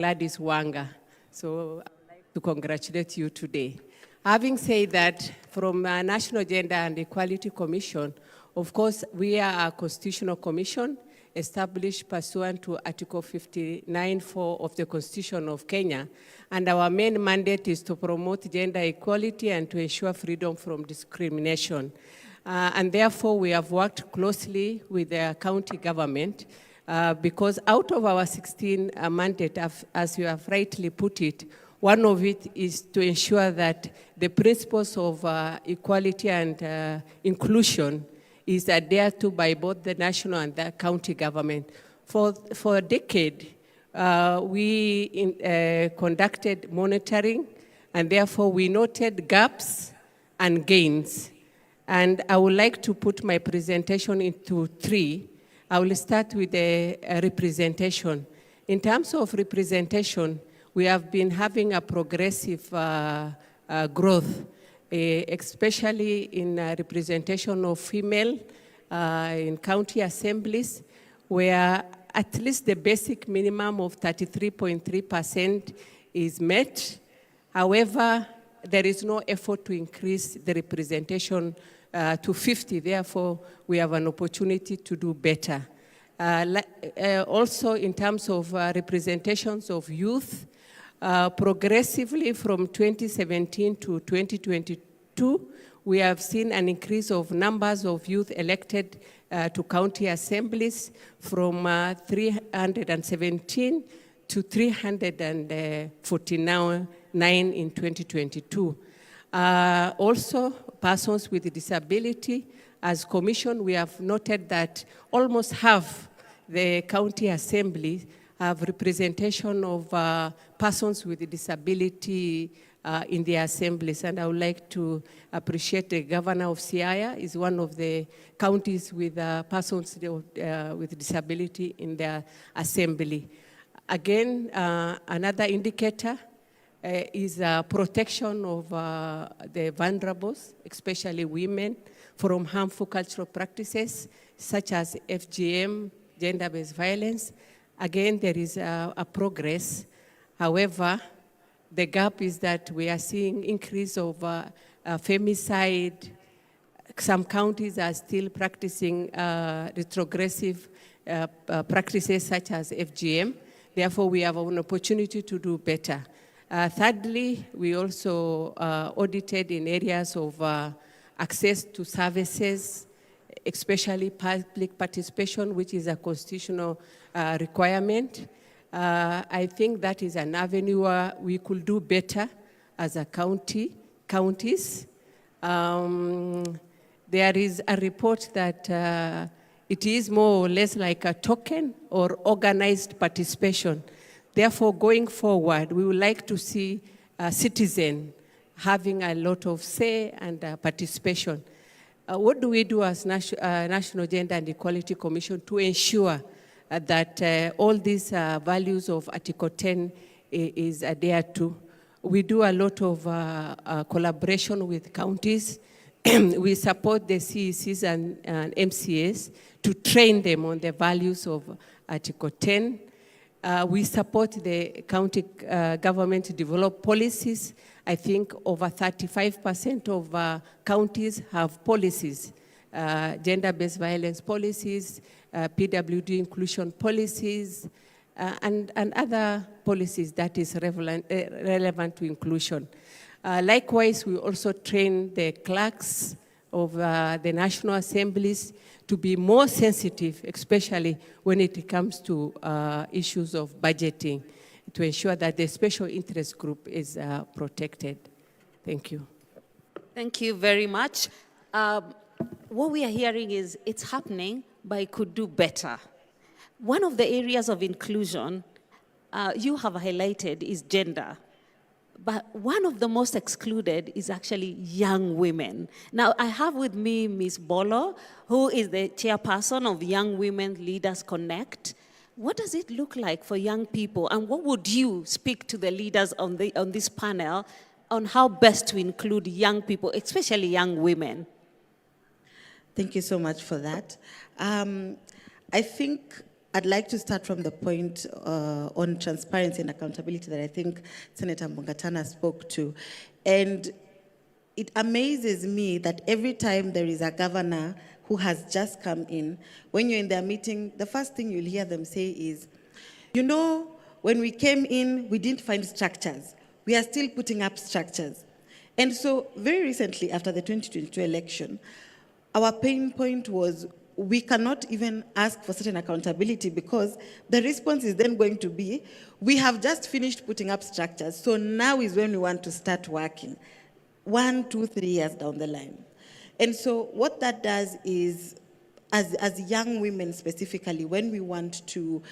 Gladys Wanga. So I'd like to congratulate you today. Having said that, from National Gender and Equality Commission, of course, we are a constitutional commission established pursuant to Article 59(4) of the Constitution of Kenya. And our main mandate is to promote gender equality and to ensure freedom from discrimination. And therefore, we have worked closely with the county government because out of our 16 mandate, as you have rightly put it, one of it is to ensure that the principles of equality and inclusion is adhered to by both the national and the county government. For a decade, we conducted monitoring, and therefore we noted gaps and gains. And I would like to put my presentation into three. I will start with the representation. In terms of representation, we have been having a progressive growth, especially in representation of female in county assemblies, where at least the basic minimum of 33.3% is met. However, there is no effort to increase the representation to 50. Therefore, we have an opportunity to do better. Also, in terms of representations of youth, progressively from 2017 to 2022, we have seen an increase of numbers of youth elected to county assemblies from 317 to 349 in 2022. Also, persons with disability, as commission, we have noted that almost half the county assembly have representation of persons with with in the assemblies. And I would like to appreciate the governor of Siaya, is one of the counties with persons with disability in their assembly. Again, another indicator is protection of the vulnerables, especially women, from harmful cultural practices such as FGM, gender-based violence. Again, there is a progress. However, the gap is that we are seeing increase of femicide. Some counties are still practicing retrogressive practices such as FGM. Therefore, we have an opportunity to do better. Thirdly, we also audited in areas of access to services, especially public participation, which is a constitutional requirement. I think that is an avenue where we could do better as a counties. There is a report that it is more or less like a token or organized participation. Therefore, going forward, we would like to see a citizen having a lot of say and participation. What do we do as National Gender and Equality Commission to ensure that all these values of Article 10 is adhered to? We do a lot of collaboration with counties. We support the CECs and MCAs to train them on the values of Article 10. We support the county government to develop policies. I think over 35% of counties have policies, gender-based violence policies, PWD inclusion policies, and other policies that is relevant to inclusion. Likewise, we also train the clerks of the national assemblies to be more sensitive, especially when it comes to issues of budgeting, to ensure that the special interest group is protected. Thank you. Thank you very much. What we are hearing is it's happening, but it could do better. One of the areas of inclusion you have highlighted is gender. But one of the most excluded is actually young women. Now, I have with me Ms. Bolo, who is the chairperson of Young Women Leaders Connect. What does it look like for young people? And what would you speak to the leaders on this panel on how best to include young people, especially young women? Thank you so much for that. I think I'd like to start from the point on transparency and accountability that I think Senator Mbongatana spoke to. And it amazes me that every time there is a governor who has just come in, when you're in their meeting, the first thing you'll hear them say is, you know, when we came in, we didn't find structures. We are still putting up structures. And so very recently, after the 2022 election, our pain point was we cannot even ask for certain accountability because the response is then going to be, we have just finished putting up structures, so now is when we want to start working, 1, 2, 3 years down the line. And so what that does is, as young women specifically, when we want to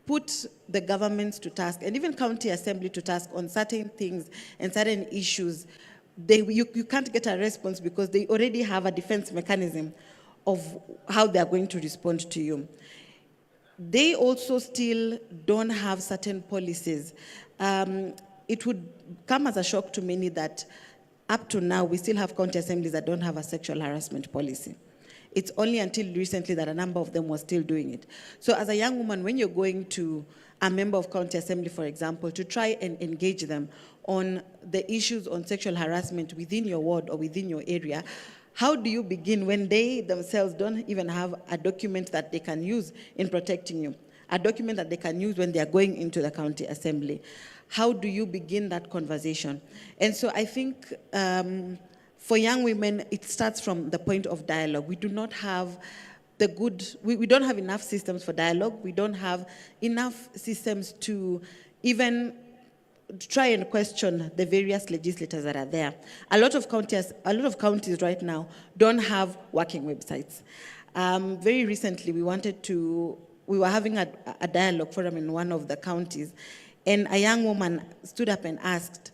put the governments to task, and even county assembly to task on certain things and certain issues, you can't get a response because they already have a defense mechanism of how they are going to respond to you. They also still don't have certain policies. It would come as a shock to many that up to now, we still have county assemblies that don't have a sexual harassment policy. It's only until recently that a number of them were still doing it. So as a young woman, when you're going to a member of county assembly, for example, to try and engage them on the issues on sexual harassment within your ward or within your area, how do you begin when they themselves don't even have a document that they can use in protecting you, a document that they can use when they are going into the county assembly? How do you begin that conversation? And so I think for young women, it starts from the point of dialogue. We do not have we don't have enough systems for dialogue. We don't have enough systems to even try and question the various legislators that are there. A lot of counties right now don't have working websites. Very recently, we were having a dialogue forum in one of the counties, and a young woman stood up and asked,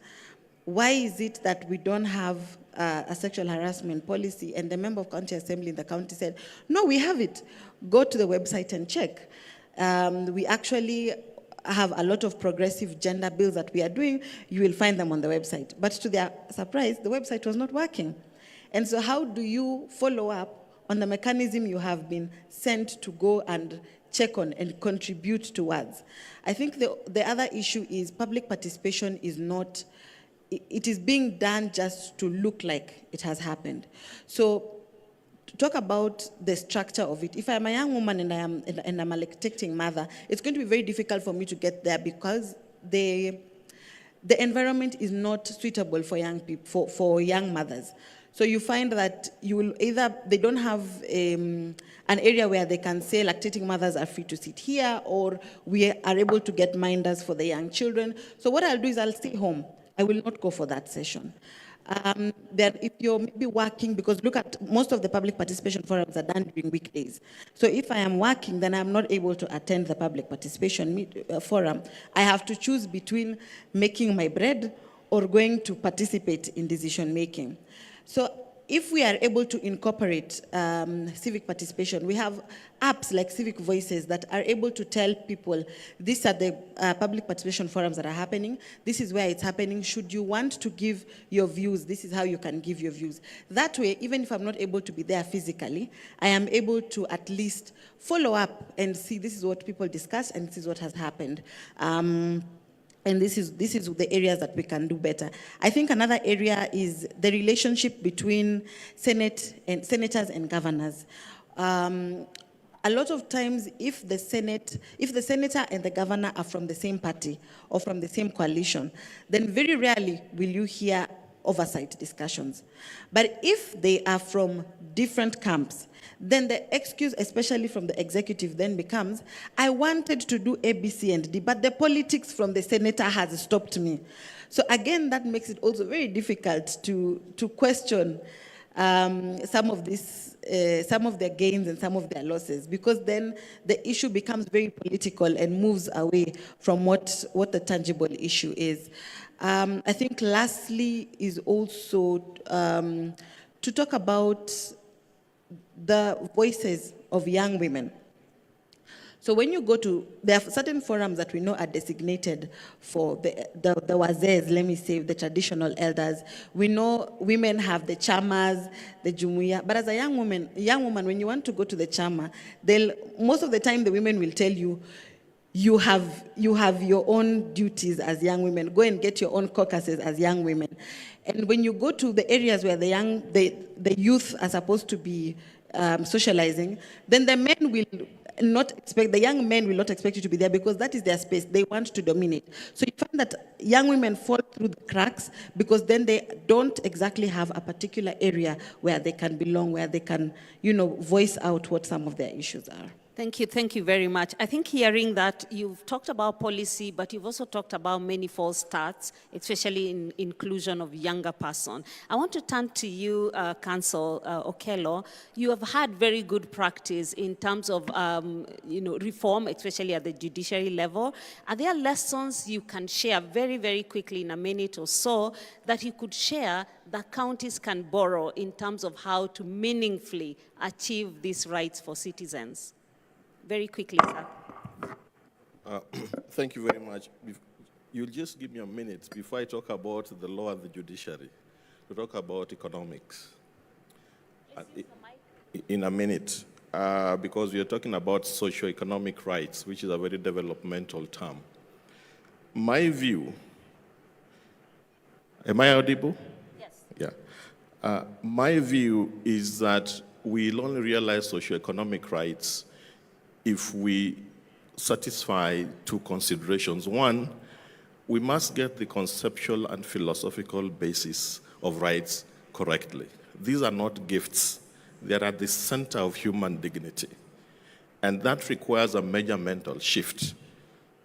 why is it that we don't have a sexual harassment policy? And the member of county assembly in the county said, no, we have it. Go to the website and check. We actually have a lot of progressive gender bills that we are doing. You will find them on the website. But to their surprise, the website was not working. And so how do you follow up on the mechanism you have been sent to go and check on and contribute towards? I think the other issue is public participation is not, it is being done just to look like it has happened. So to talk about the structure of it, if I'm a young woman and I'm a lactating mother, it's going to be very difficult for me to get there because the environment is not suitable for young people, for young mothers. So you find that you will they don't have an area where they can say lactating mothers are free to sit here, or we are able to get minders for the young children. So what I'll do is I'll stay home. I will not go for that session. Then if you're maybe working, because look at most of the public participation forums are done during weekdays. So if I am working, then I'm not able to attend the public participation forum. I have to choose between making my bread or going to participate in decision making. So if we are able to incorporate civic participation, we have apps like Civic Voices that are able to tell people, these are the public participation forums that are happening, this is where it's happening, should you want to give your views, this is how you can give your views. That way, even if I'm not able to be there physically, I am able to at least follow up and see this is what people discuss and this is what has happened. And this is the areas that we can do better. I think another area is the relationship between senators and governors. A lot of times, if the senator and the governor are from the same party or from the same coalition, then very rarely will you hear oversight discussions. But if they are from different camps, then the excuse, especially from the executive, then becomes, I wanted to do A, B, C, and D, but the politics from the senator has stopped me. So again, that makes it also very difficult to question some of their gains and some of their losses, because then the issue becomes very political and moves away from what the tangible issue is. I think lastly is also to talk about the voices of young women. So when you go to, there are certain forums that we know are designated for the wazes, let me say, the traditional elders. We know women have the chamas, the jumuiya. But as a young woman, when you want to go to the chama, most of the time the women will tell you, you have your own duties as young women. Go and get your own caucuses as young women. And when you go to the areas where the youth are supposed to be socializing, then the men will not expect, the young men will not expect you to be there because that is their space. They want to dominate. So you find that young women fall through the cracks because then they don't exactly have a particular area where they can belong, where they can, voice out what some of their issues are. Thank you very much. I think hearing that, you've talked about policy, but you've also talked about many false starts, especially in inclusion of younger person. I want to turn to you, Council Okello. You have had very good practice in terms of reform, especially at the judiciary level. Are there lessons you can share very, very quickly in a minute or so that you could share that counties can borrow in terms of how to meaningfully achieve these rights for citizens? Very quickly, sir. Thank you very much. You'll just give me a minute before I talk about the law and the judiciary, to talk about economics. In a minute, because we are talking about socio-economic rights, which is a very developmental term. My view, am I audible? Yes. Yeah. My view is that we'll only realize socio-economic rights if we satisfy two considerations. One, we must get the conceptual and philosophical basis of rights correctly. These are not gifts. They are at the center of human dignity. And that requires a major mental shift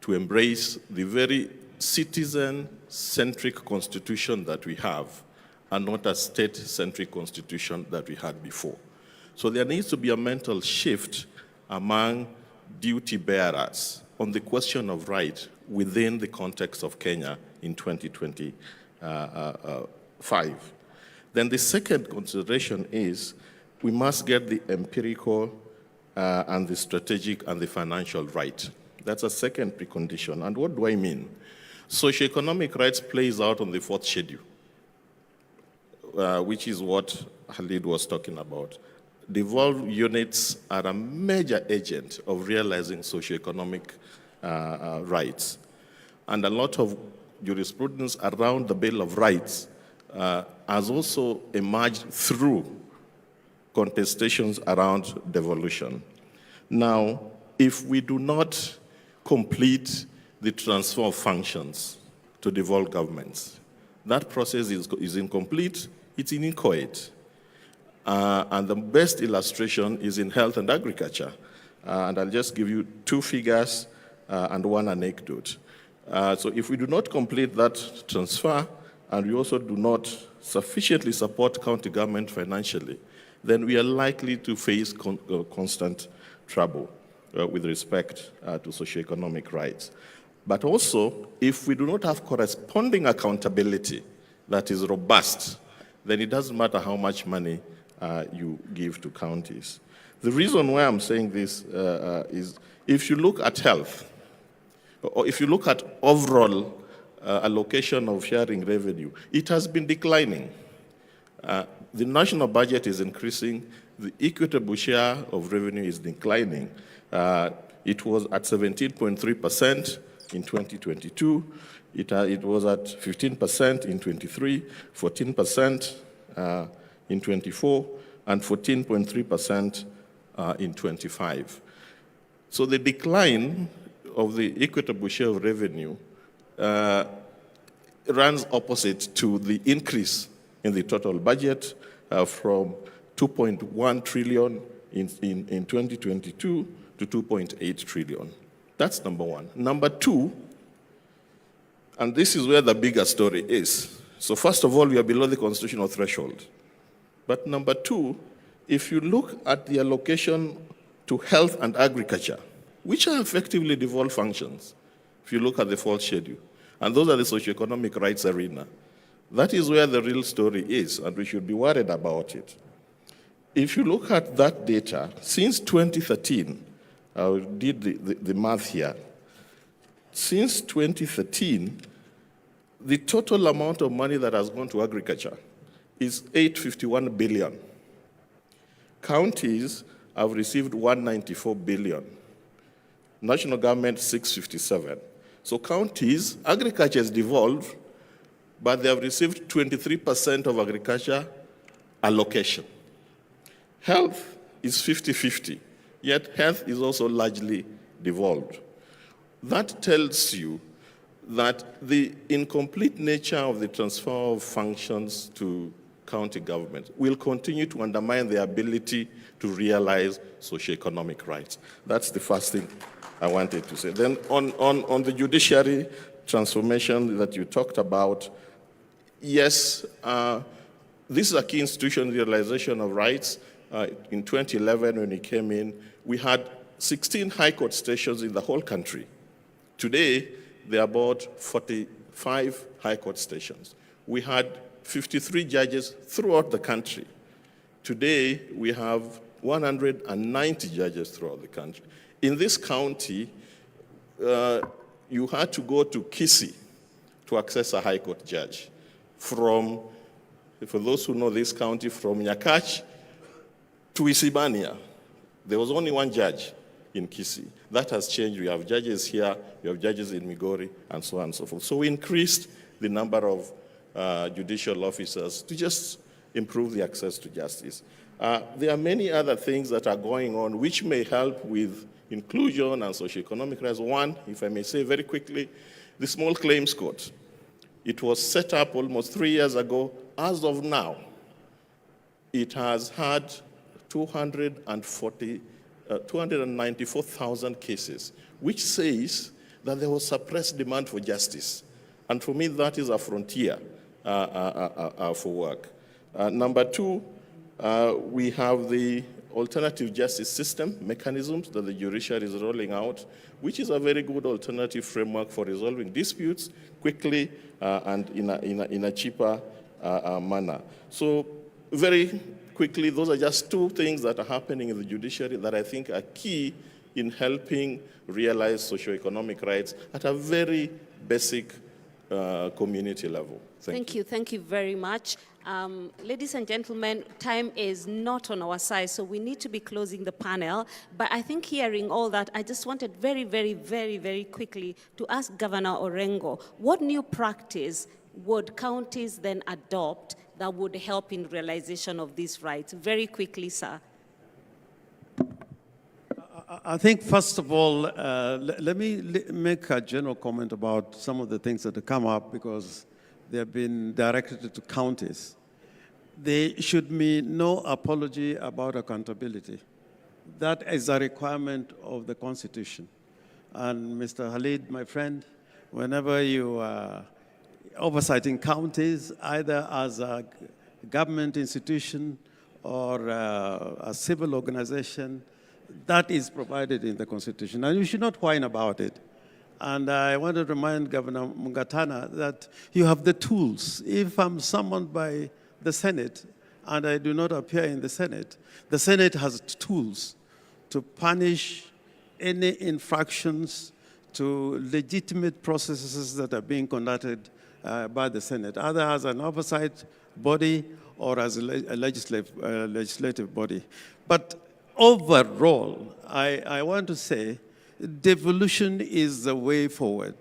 to embrace the very citizen-centric constitution that we have and not a state-centric constitution that we had before. So there needs to be a mental shift among duty bearers on the question of right within the context of Kenya in 2025. Then the second consideration is we must get the empirical and the strategic and the financial right. That's a second precondition. And what do I mean? Socioeconomic rights plays out on the fourth schedule, which is what Khalid was talking about. Devolved units are a major agent of realizing socioeconomic rights. And a lot of jurisprudence around the Bill of Rights has also emerged through contestations around devolution. Now, if we do not complete the transfer of functions to devolved governments, that process is incomplete, it's inchoate. And the best illustration is in health and agriculture. And I'll just give you two figures and one anecdote. So if we do not complete that transfer, and we also do not sufficiently support county government financially, then we are likely to face constant trouble with respect to socioeconomic rights. But also, if we do not have corresponding accountability that is robust, then it doesn't matter how much money you give to counties. The reason why I'm saying this is if you look at health, or if you look at overall allocation of sharing revenue, it has been declining. The national budget is increasing, the equitable share of revenue is declining. It was at 17.3% in 2022, it was at 15% in 23, 14% in 24, and 14.3% in 25. So the decline of the equitable share of revenue runs opposite to the increase in the total budget from 2.1 trillion in 2022 to 2.8 trillion. That's number one. Number two, and this is where the bigger story is. So first of all, we are below the constitutional threshold. But number two, if you look at the allocation to health and agriculture, which are effectively devolved functions, if you look at the fourth schedule, and those are the socioeconomic rights arena, that is where the real story is, and we should be worried about it. If you look at that data, since 2013, I did the math here. Since 2013, the total amount of money that has gone to agriculture is 851 billion. Counties have received 194 billion. National government, 657. So counties, agriculture has devolved, but they have received 23% of agriculture allocation. Health is 50-50, yet health is also largely devolved. That tells you that the incomplete nature of the transfer of functions to county governments will continue to undermine their ability to realize socioeconomic rights. That's the first thing I wanted to say. Then on the judiciary transformation that you talked about, yes, this is a key institution, realization of rights. In 2011, when it came in, we had 16 high court stations in the whole country. Today, there are about 45 high court stations. We had 53 judges throughout the country. Today, we have 190 judges throughout the country. In this county, you had to go to Kisii to access a high court judge. For those who know this county, from Nyakach to Isibania, there was only one judge in Kisii. That has changed. We have judges here, we have judges in Migori, and so on and so forth. So we increased the number of judicial officers to just improve the access to justice. There are many other things that are going on which may help with inclusion and socioeconomic rights. One, if I may say very quickly, the Small Claims Court. It was set up almost 3 years ago. As of now, it has had 294,000 cases, which says that there was suppressed demand for justice. And for me, that is a frontier for work. Number two, we have the alternative justice system mechanisms that the judiciary is rolling out, which is a very good alternative framework for resolving disputes quickly and in a cheaper manner. So very quickly, those are just two things that are happening in the judiciary that I think are key in helping realize socioeconomic rights at a very basic community level. Thank you. Thank you very much. Ladies and gentlemen, time is not on our side, so we need to be closing the panel. But I think hearing all that, I just wanted very quickly to ask Governor Orengo, what new practice would counties then adopt that would help in realization of these rights? Very quickly, sir. I think, first of all, let me make a general comment about some of the things that have come up because they have been directed to counties. There should be no apology about accountability. That is a requirement of the Constitution. And Mr. Khalid, my friend, whenever you are oversighting counties, either as a government institution or a civil organization, that is provided in the Constitution. And you should not whine about it. And I want to remind Governor Mungatana that you have the tools. If I'm summoned by the Senate and I do not appear in the Senate has tools to punish any infractions to legitimate processes that are being conducted by the Senate, either as an oversight body or as a legislative body. But overall, I want to say devolution is the way forward.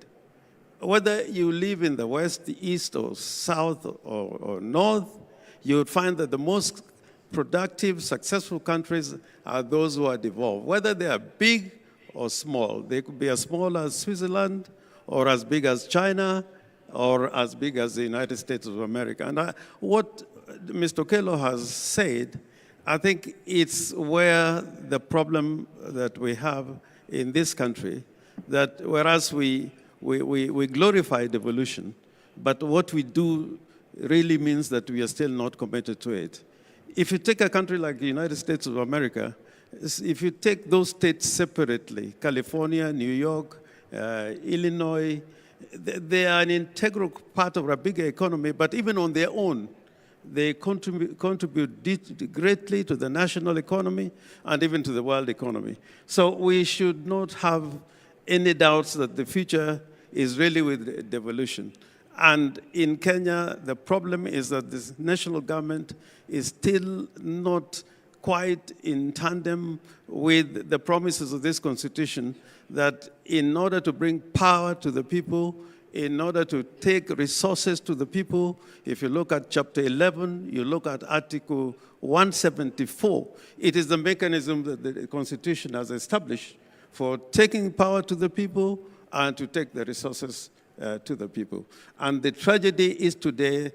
Whether you live in the West, the East, or South, or North, you would find that the most productive, successful countries are those who are devolved. Whether they are big or small, they could be as small as Switzerland, or as big as China, or as big as the United States of America. And what Mr. Okello has said, I think it's where the problem that we have in this country, that whereas we glorify devolution, but what we do really means that we are still not committed to it. If you take a country like the United States of America, if you take those states separately, California, New York, Illinois, they are an integral part of a bigger economy, but even on their own, They contribute greatly to the national economy and even to the world economy. So we should not have any doubts that the future is really with devolution. And in Kenya, the problem is that this national government is still not quite in tandem with the promises of this constitution that in order to bring power to the people, in order to take resources to the people, if you look at Chapter 11, you look at Article 174, it is the mechanism that the Constitution has established for taking power to the people and to take the resources to the people. And the tragedy is today,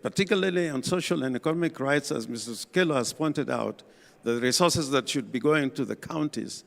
particularly on social and economic rights, as Mrs. Kello has pointed out, the resources that should be going to the counties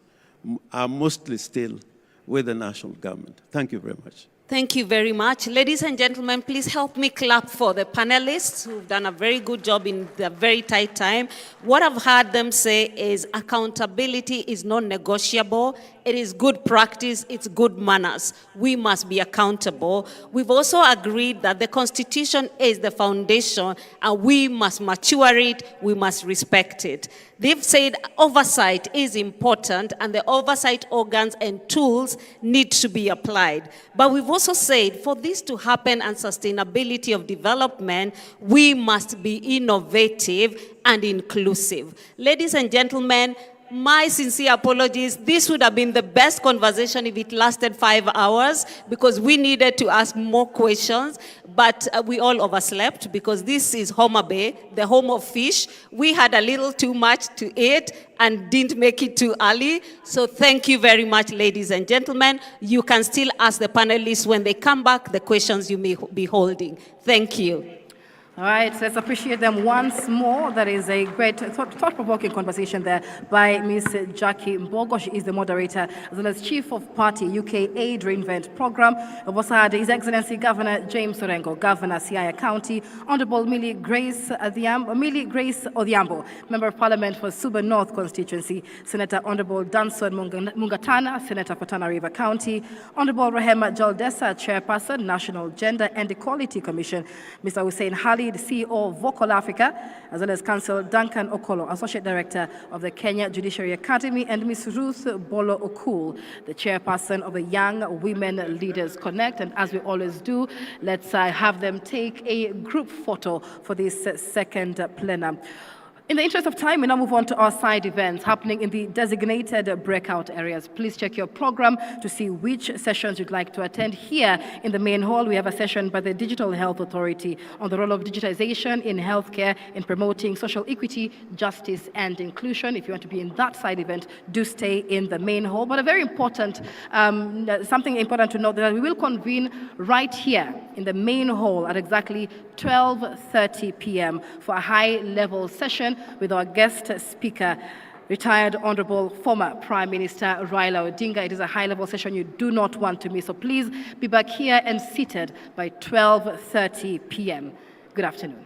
are mostly still with the national government. Thank you very much. Thank you very much. Ladies and gentlemen, please help me clap for the panelists who've done a very good job in the very tight time. What I've heard them say is accountability is non-negotiable. It is good practice, it's good manners. We must be accountable. We've also agreed that the Constitution is the foundation and we must mature it, we must respect it. They've said oversight is important and the oversight organs and tools need to be applied. But we've also said for this to happen and sustainability of development, we must be innovative and inclusive. Ladies and gentlemen, my sincere apologies. This would have been the best conversation if it lasted 5 hours because we needed to ask more questions, but we all overslept because this is Homa Bay, the home of fish. We had a little too much to eat and didn't make it too early. So thank you very much, ladies and gentlemen. You can still ask the panelists when they come back the questions you may be holding. Thank you. All right, so let's appreciate them once more. That is a great thought-provoking conversation there by Ms. Jackie Mbogo. She is the moderator as well as Chief of Party UK Aid Reinvent Program. We've also had His Excellency Governor James Orengo, Governor Siaya County, Honorable Millie Grace Odhiambo, Member of Parliament for Suba North Constituency, Senator Honorable Danson Mungatana, Senator for Tana River County, Honorable Rehema Jaldesa, Chairperson, National Gender and Equality Commission, Mr. Hussein Hali, the CEO of Vocal Africa, as well as Counsel Duncan Okolo, Associate Director of the Kenya Judiciary Academy, and Ms. Ruth Bolo Okul, the Chairperson of the Young Women Leaders Connect. And as we always do, let's have them take a group photo for this second plenum. In the interest of time, we now move on to our side events happening in the designated breakout areas. Please check your program to see which sessions you'd like to attend. Here in the main hall, we have a session by the Digital Health Authority on the role of digitization in healthcare in promoting social equity, justice, and inclusion. If you want to be in that side event, do stay in the main hall. But a very important, something important to note that we will convene right here in the main hall at exactly 12:30 p.m. for a high-level session with our guest speaker, retired Honorable former Prime Minister Raila Odinga. It is a high-level session you do not want to miss, so please be back here and seated by 12:30 p.m. Good afternoon.